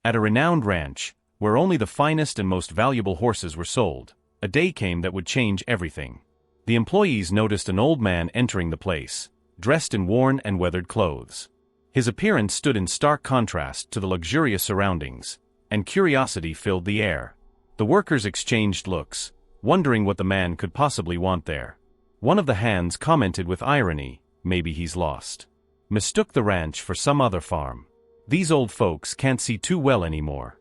At a renowned ranch, where only the finest and most valuable horses were sold, a day came that would change everything. The employees noticed an old man entering the place, dressed in worn and weathered clothes. His appearance stood in stark contrast to the luxurious surroundings, and curiosity filled the air. The workers exchanged looks, wondering what the man could possibly want there. One of the hands commented with irony, "Maybe he's lost. Mistook the ranch for some other farm. These old folks can't see too well anymore."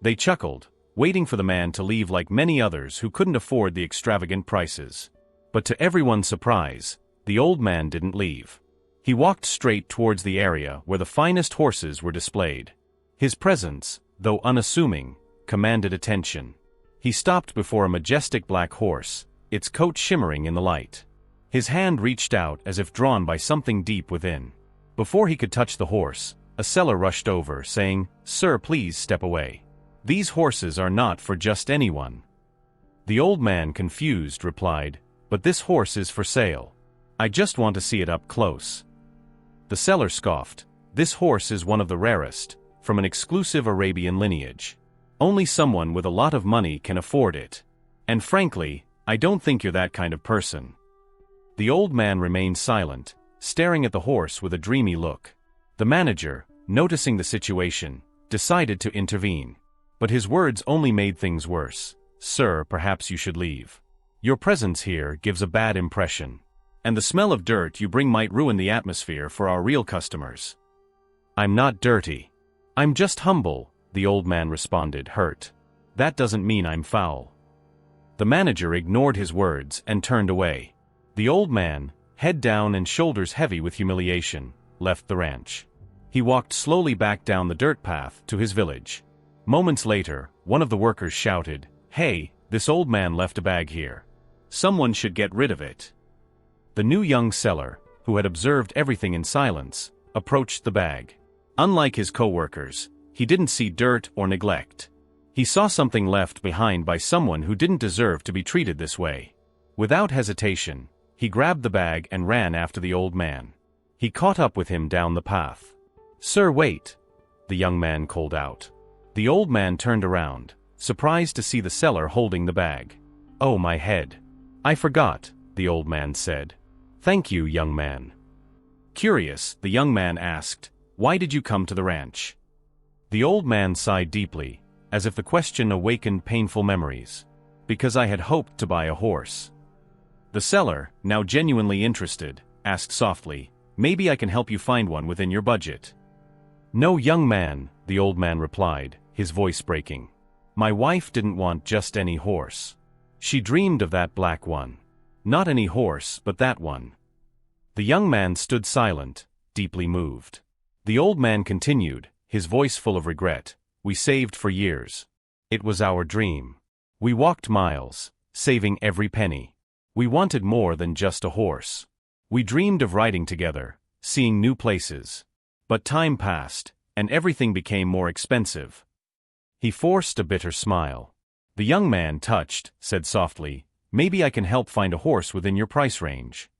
They chuckled, waiting for the man to leave like many others who couldn't afford the extravagant prices. But to everyone's surprise, the old man didn't leave. He walked straight towards the area where the finest horses were displayed. His presence, though unassuming, commanded attention. He stopped before a majestic black horse, its coat shimmering in the light. His hand reached out as if drawn by something deep within. Before he could touch the horse, a seller rushed over, saying, "Sir, please step away. These horses are not for just anyone." The old man, confused, replied, "But this horse is for sale. I just want to see it up close." The seller scoffed, "This horse is one of the rarest, from an exclusive Arabian lineage. Only someone with a lot of money can afford it. And frankly, I don't think you're that kind of person." The old man remained silent, staring at the horse with a dreamy look. The manager, noticing the situation, decided to intervene. But his words only made things worse. "Sir, perhaps you should leave. Your presence here gives a bad impression. And the smell of dirt you bring might ruin the atmosphere for our real customers." "I'm not dirty. I'm just humble," the old man responded, hurt. "That doesn't mean I'm foul." The manager ignored his words and turned away. The old man, head down and shoulders heavy with humiliation, left the ranch. He walked slowly back down the dirt path to his village. Moments later, one of the workers shouted, "Hey, this old man left a bag here. Someone should get rid of it." The new young seller, who had observed everything in silence, approached the bag. Unlike his co-workers, he didn't see dirt or neglect. He saw something left behind by someone who didn't deserve to be treated this way. Without hesitation, he grabbed the bag and ran after the old man. He caught up with him down the path. "Sir, wait," the young man called out. The old man turned around, surprised to see the seller holding the bag. "Oh, my head. I forgot," the old man said. "Thank you, young man." Curious, the young man asked, "Why did you come to the ranch?" The old man sighed deeply, as if the question awakened painful memories. "Because I had hoped to buy a horse." The seller, now genuinely interested, asked softly, "Maybe I can help you find one within your budget." "No, young man," the old man replied, his voice breaking. "My wife didn't want just any horse. She dreamed of that black one. Not any horse, but that one." The young man stood silent, deeply moved. The old man continued, his voice full of regret, "We saved for years. It was our dream. We walked miles, saving every penny. We wanted more than just a horse. We dreamed of riding together, seeing new places. But time passed, and everything became more expensive." He forced a bitter smile. The young man, touched, said softly, "Maybe I can help find a horse within your price range."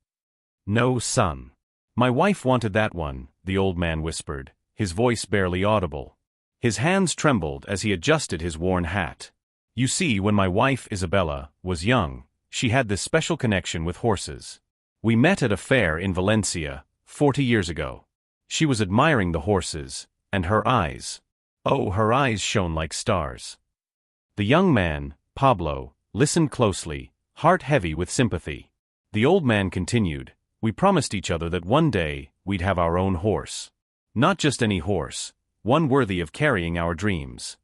"No, son. My wife wanted that one," the old man whispered, his voice barely audible. His hands trembled as he adjusted his worn hat. "You see, when my wife, Isabella, was young, she had this special connection with horses. We met at a fair in Valencia, 40 years ago. She was admiring the horses, and her eyes. Oh, her eyes shone like stars." The young man, Pablo, listened closely, heart heavy with sympathy. The old man continued, "We promised each other that one day, we'd have our own horse. Not just any horse, one worthy of carrying our dreams."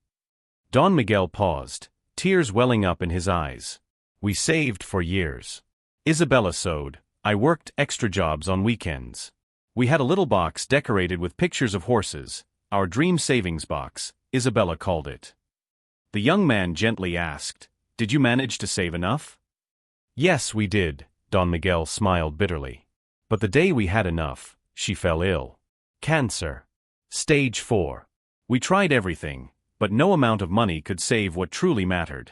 Don Miguel paused, tears welling up in his eyes. "We saved for years. Isabella sewed, I worked extra jobs on weekends. We had a little box decorated with pictures of horses, our dream savings box, Isabella called it." The young man gently asked, "Did you manage to save enough?" "Yes, we did," Don Miguel smiled bitterly. "But the day we had enough, she fell ill. Cancer. Stage 4. We tried everything, but no amount of money could save what truly mattered."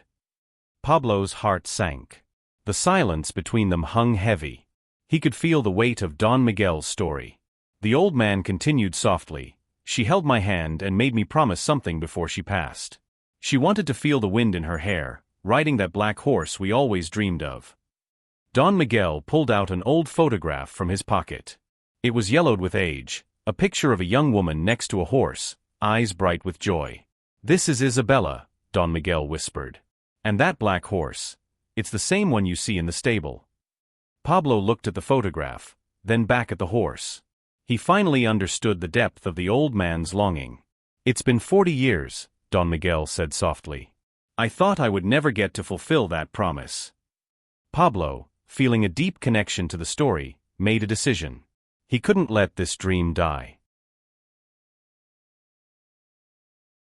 Pablo's heart sank. The silence between them hung heavy. He could feel the weight of Don Miguel's story. The old man continued softly, She held my hand and made me promise something before she passed. She wanted to feel the wind in her hair, riding that black horse we always dreamed of. Don Miguel pulled out an old photograph from his pocket. It was yellowed with age, a picture of a young woman next to a horse, eyes bright with joy. "This is Isabella," Don Miguel whispered. "And that black horse, it's the same one you see in the stable." Pablo looked at the photograph, then back at the horse. He finally understood the depth of the old man's longing. "It's been 40 years, Don Miguel said softly. "I thought I would never get to fulfill that promise." Pablo, feeling a deep connection to the story, made a decision. He couldn't let this dream die.